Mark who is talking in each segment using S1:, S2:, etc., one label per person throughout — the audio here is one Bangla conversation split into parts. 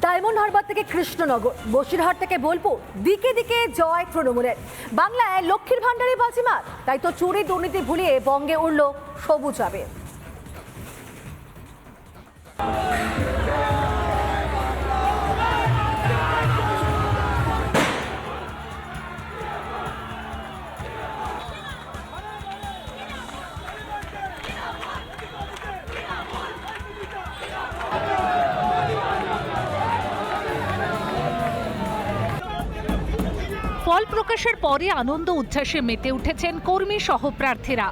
S1: ডায়মন্ড হারবার থেকে কৃষ্ণনগর, বসিরহাট থেকে বোলপুর, দিকে দিকে জয় তৃণমূলের। বাংলায় লক্ষ্মীর ভান্ডারে বাজিমাত, তাই তো চুরি দুর্নীতি ভুলিয়ে বঙ্গে উঠল সবুজ আবির।
S2: ফল প্রকাশের পরে আনন্দ উচ্ছ্বাসে মেতে উঠেছেন কর্মী সহপ্রার্থীরা।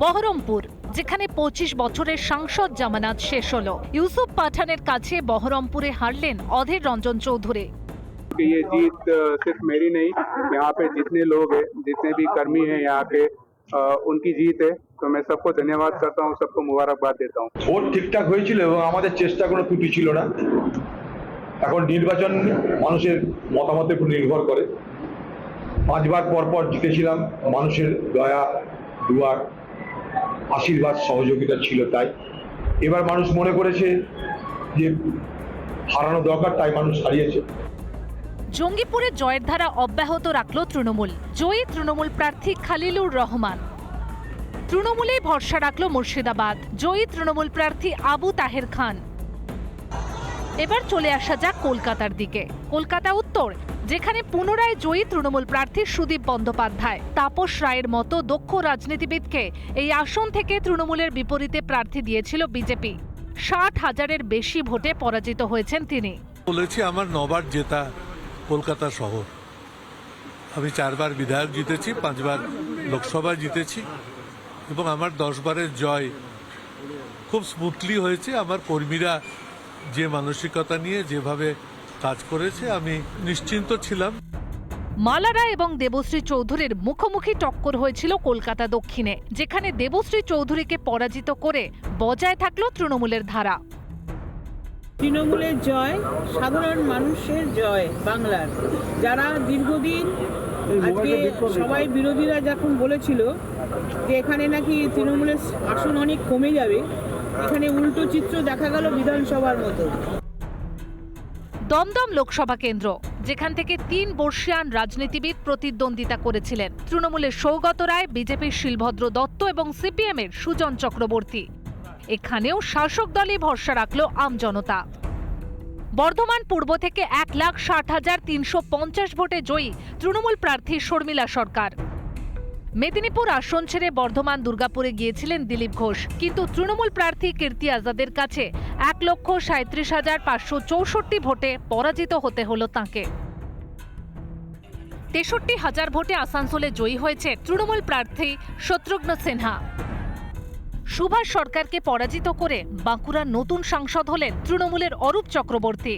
S2: বহরমপুর, যেখানে 25 বছরের সাংসদ জামানাত শেষ হলো, ইউসুফ পাঠানের কাছে বহরমপুরে হারলেন অধীর রঞ্জন চৌধুরী।
S3: ये जीत सिर्फ मेरी नहीं, यहाँ पे जितने लोग हैं, जितने भी कर्मी हैं यहाँ के, उनकी जीत है। तो मैं सबको धन्यवाद करता हूँ, सबको मुबारकबाद देता हूँ।
S4: ভোট ঠিকঠাক হয়েছিল এবং আমাদের চেষ্টা কোনো ত্রুটি ছিল না। এখন নির্বাচন মানুষের মতামতের উপর নির্ভর করে। 5 বার পর জিতেছিলাম, মানুষের দয়া, দুয়ার, আশীর্বাদ, সহযোগিতা ছিল। তাই এবার মানুষ মনে করেছে যে হারানো দরকার, তাই মানুষ হারিয়েছে।
S2: জঙ্গিপুরে জয়ের ধারা অব্যাহত রাখল তৃণমূল। জয়ী তৃণমূল প্রার্থী খালিলুর রহমান। তৃণমূলেই ভরসা রাখল মুর্শিদাবাদ, জয়ী তৃণমূল প্রার্থী আবু তাহের খান। এবার চলে আসা যাক কলকাতার দিকে। কলকাতা উত্তর, যেখানে পুনরায় জয়ী তৃণমূল প্রার্থী সুদীপ বন্দ্যোপাধ্যায়। তাপস রায়ের মতো দক্ষ রাজনীতিবিদকে এই আসন থেকে তৃণমূলের বিপরীতে প্রার্থী দিয়েছিল বিজেপি। 60,000-এর বেশি ভোটে পরাজিত হয়েছেন তিনি।
S5: বলেছি আমার 9 বার জেতা কলকাতা শহর। আমি 4 বার বিধায়ক জিতেছি, 5 বার লোকসভা জিতেছি এবং আমার 10 বারের জয় খুব স্মুথলি হয়েছে। আমার কর্মীরা যে মানসিকতা নিয়ে যেভাবে কাজ করেছে, আমি নিশ্চিন্ত ছিলাম।
S2: মালারা এবং দেবশ্রী চৌধুরীর মুখোমুখি টক্কর হয়েছিল কলকাতা দক্ষিণে, যেখানে দেবশ্রী চৌধুরীকে পরাজিত করে বজায় থাকল তৃণমূলের ধারা।
S6: তৃণমূলের জয়, সাধারণ মানুষের জয় বাংলার। যারা দীর্ঘদিন, আজকে সবাই বিরোধীরা যখন বলেছিল যে এখানে নাকি তৃণমূলের আসন অনেক কমে যাবে, এখানে উল্টো চিত্র দেখা গেল বিধানসভার মতো।
S2: দমদম লোকসভা কেন্দ্র, যেখান থেকে 3 বর্ষীয়ান রাজনীতিবিদ প্রতিদ্বন্দ্বিতা করেছিলেন। তৃণমূলের সৌগত রায়, বিজেপির শিলভদ্র দত্ত এবং সিপিএমের সুজন চক্রবর্তী। এখানেও শাসক দলই ভরসা রাখল আমজনতা। বর্ধমান পূর্ব থেকে 1,60,350 ভোটে জয়ী তৃণমূল প্রার্থী শর্মিলা সরকার। মেদিনীপুর আসন ছেড়ে বর্ধমান দুর্গাপুরে গিয়েছিলেন দিলীপ ঘোষ, কিন্তু তৃণমূল প্রার্থী কীর্তি আজাদের কাছে 1,37,564 ভোটে পরাজিত হতে হলো তাঁকে। 63,000 ভোটে আসানসোলে জয়ী হয়েছে তৃণমূল প্রার্থী শত্রুঘ্ন সিনহা। সুভাষ সরকারকে পরাজিত করে বাঁকুড়ার নতুন সাংসদ হলেন তৃণমূলের অরূপ চক্রবর্তী।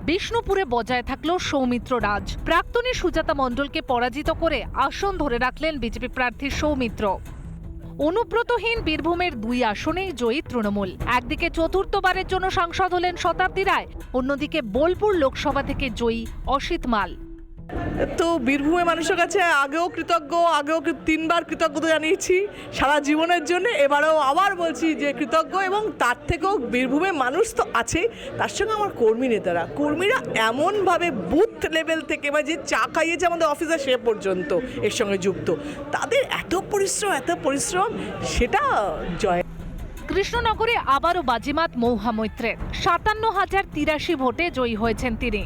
S2: বিষ্ণুপুরে বজায় থাকল সৌমিত্র রাজ। প্রাক্তনী সুজাতা মণ্ডলকে পরাজিত করে আসন ধরে রাখলেন বিজেপি প্রার্থী সৌমিত্র। অনুব্রতহীন বীরভূমের 2 আসনেই জয়ী তৃণমূল। একদিকে চতুর্থবারের জন্য সাংসদ হলেন শতাব্দী রায়, অন্যদিকে বোলপুর লোকসভা থেকে জয়ী অসিত মাল।
S7: তো বীরভূমের মানুষের কাছে আগেও 3 বার কৃতজ্ঞতা জানিয়েছি সারা জীবনের জন্য। এবারেও আবার বলছি যে কৃতজ্ঞ, এবং তার থেকেও বীরভূমের মানুষ তো আছে, তার সঙ্গে আমার কর্মীরা এমনভাবে বুথ লেভেল থেকে, বা যে চা খাইয়েছে আমাদের অফিসে সে পর্যন্ত এর সঙ্গে যুক্ত, তাদের এত পরিশ্রম সেটা জয়।
S2: কৃষ্ণনগরে আবারও বাজিমাত মৌহা মৈত্রের। 57,083 ভোটে জয়ী হয়েছেন তিনি।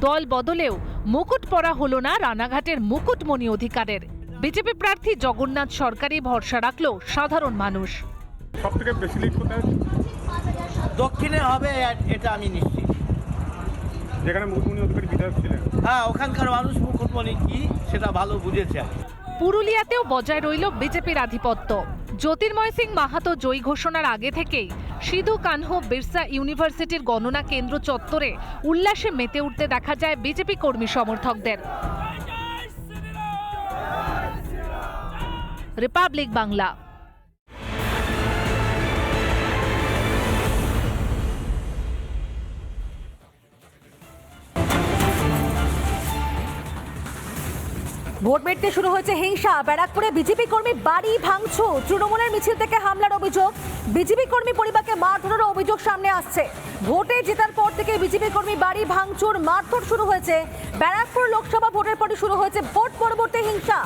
S2: দল বদলেও মুকুট পরা হলো না রানাঘাটের মুকুটমণি অধিকারের। বিজেপি প্রার্থী জগন্নাথ সরকারই ভরসা রাখল সাধারণ মানুষ।
S3: সবথেকে বেশি লিড কোথায়?
S8: দক্ষিণে হবে, এটা আমি নিশ্চিত।
S3: যেখানে মুকুটমণি অধিকারী বিধায়ক ছিলেন,
S8: হ্যাঁ, ওখানকার মানুষ মুকুটমণি কি সেটা ভালো বুঝেছে।
S2: পুরুলিয়াতেও বজায় রইল বিজেপির আধিপত্য। জ্যোতির্ময় সিং মাহাতো জয়ী ঘোষণার আগে থেকেই সিধু কানহু বিরসা ইউনিভার্সিটির গণনা কেন্দ্র চত্বরে উল্লাসে মেতে উঠতে দেখা যায় বিজেপি কর্মী সমর্থকদের। রিপাবলিক বাংলা।
S1: ভোট মিটতে শুরু হয়েছে হিংসা। ব্যারাকপুরে বিজেপি কর্মী বাড়ি ভাঙচুর, তৃণমূলের মিছিল থেকে হামলার অভিযোগ, বিজেপি কর্মী পরিবারকে মারধরের অভিযোগ সামনে আসছে। ভোটে জেতার পর থেকে বিজেপি কর্মী বাড়ি ভাঙচুর, মারধর শুরু হয়েছে। ব্যারাকপুর লোকসভা ভোটের পরই শুরু হয়েছে ভোট পরবর্তী হিংসা।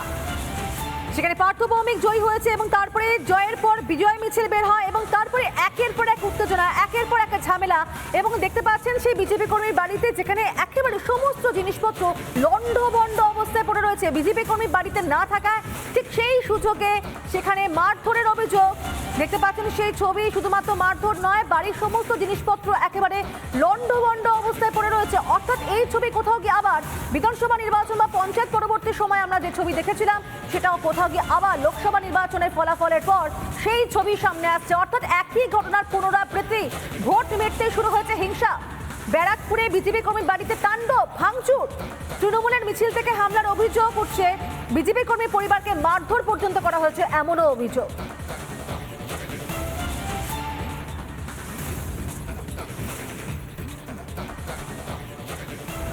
S1: সেখানে পার্থ ভৌমিক জয়ী হয়েছে এবং তারপরে জয়ের পর বিজয় মিছিল বের হয় এবং তারপরে একের পর এক উত্তেজনা, একের পর এক ঝামেলা। এবং দেখতে পাচ্ছেন সেই বিজেপি কর্মীর বাড়িতে যেখানে একেবারে সমস্ত জিনিসপত্র লণ্ডভণ্ড অবস্থায় পড়ে রয়েছে। বিজেপি কর্মী বাড়িতে না থাকায় ঠিক সেই সুযোগে সেখানে মারধরের অভিযোগ দেখতে পাচ্ছেন সেই ছবি। শুধুমাত্র মারধর নয়, বাড়ির সমস্ত জিনিসপত্র একেবারে লণ্ডভণ্ড অবস্থায় পড়ে রয়েছে। অর্থাৎ এই ছবি কোথাও গিয়ে আবার বিধানসভা নির্বাচন বা পঞ্চায়েত পরবর্তী সময় আমরা যে ছবি দেখেছিলাম সেটাও কোথাও গিয়ে আবার লোকসভা নির্বাচনের ফলাফলের পর সেই ছবি সামনে আসছে। অর্থাৎ একই ঘটনার পুনরাবৃত্তি। ভোট মিটতে শুরু হয়েছে হিংসা। ব্যারাকপুরে বিজেপি কর্মীর বাড়িতে তাণ্ডব, ভাঙচুর, তৃণমূলের মিছিল থেকে হামলার অভিযোগ উঠছে। বিজেপি কর্মী পরিবারকে মারধর পর্যন্ত করা হয়েছে এমনও অভিযোগ।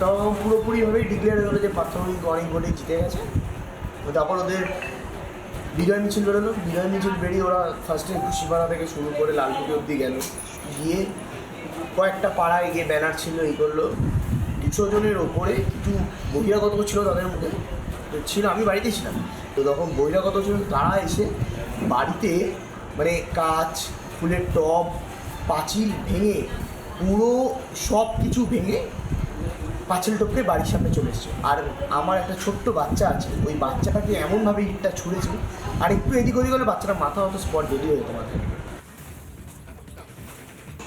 S9: তো পুরোপুরিভাবেই ডিক্লেয়ার হলো যে প্রাথমিক অনেক ভোটে জিতে গেছে। তো তারপর ওদের বিজয় মিছিল বেরোলো। বিজয় মিছিল বেরিয়ে ওরা ফার্স্টে খুশিপাড়া থেকে শুরু করে লালপুটি অবধি গেল, গিয়ে কয়েকটা পাড়ায় গিয়ে ব্যানার ছিল, এই করলো। 200 জনের ওপরে কিছু বহিরাগত ছিল তাদের মধ্যে ছিল, আমি বাড়িতেই ছিলাম। তো তখন বহিরাগত ছিল, তারা এসে বাড়িতে মানে কাঁচ, ফুলের টব, পাঁচিল ভেঙে, পুরো সব কিছু ভেঙে পাঁচিল টপকে বাড়ির সামনে চলে এসছে। আর আমার একটা ছোট্ট বাচ্চা আছে, ওই বাচ্চাটাকে এমনভাবে ইটটা ছুঁড়েছে, আর একটু এদিক ওদিক হলে বাচ্চাটা মাথা হতো স্পট ডেডি হয়ে যেত মাথায়।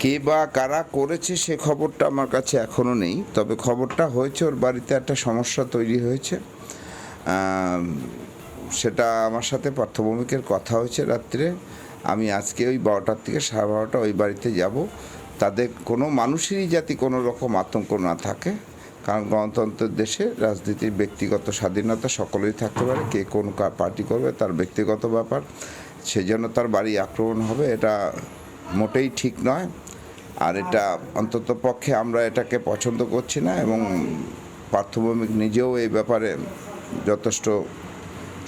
S10: কে বা কারা করেছে সে খবরটা আমার কাছে এখনও নেই, তবে খবরটা হয়েছে ওর বাড়িতে একটা সমস্যা তৈরি হয়েছে। সেটা আমার সাথে পার্থ ভৌমিকের কথা হয়েছে রাত্রে। আমি আজকে ওই 12টার থেকে 12:30 ওই বাড়িতে যাব। তাদের কোনো মানুষেরই যাতে কোনো রকম আতঙ্ক না থাকে, কারণ গণতন্ত্রের দেশে রাজনীতির ব্যক্তিগত স্বাধীনতা সকলেই থাকতে পারে। কে কোন পার্টি করবে তার ব্যক্তিগত ব্যাপার, সেজন্য তার বাড়ি আক্রমণ হবে এটা মোটেই ঠিক নয়। আর এটা অন্তত পক্ষে আমরা এটাকে পছন্দ করছি না, এবং পার্থ ভৌমিক নিজেও এই ব্যাপারে যথেষ্ট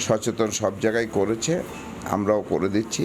S10: সচেতন সব জায়গায় করেছে, আমরাও করে দিচ্ছি।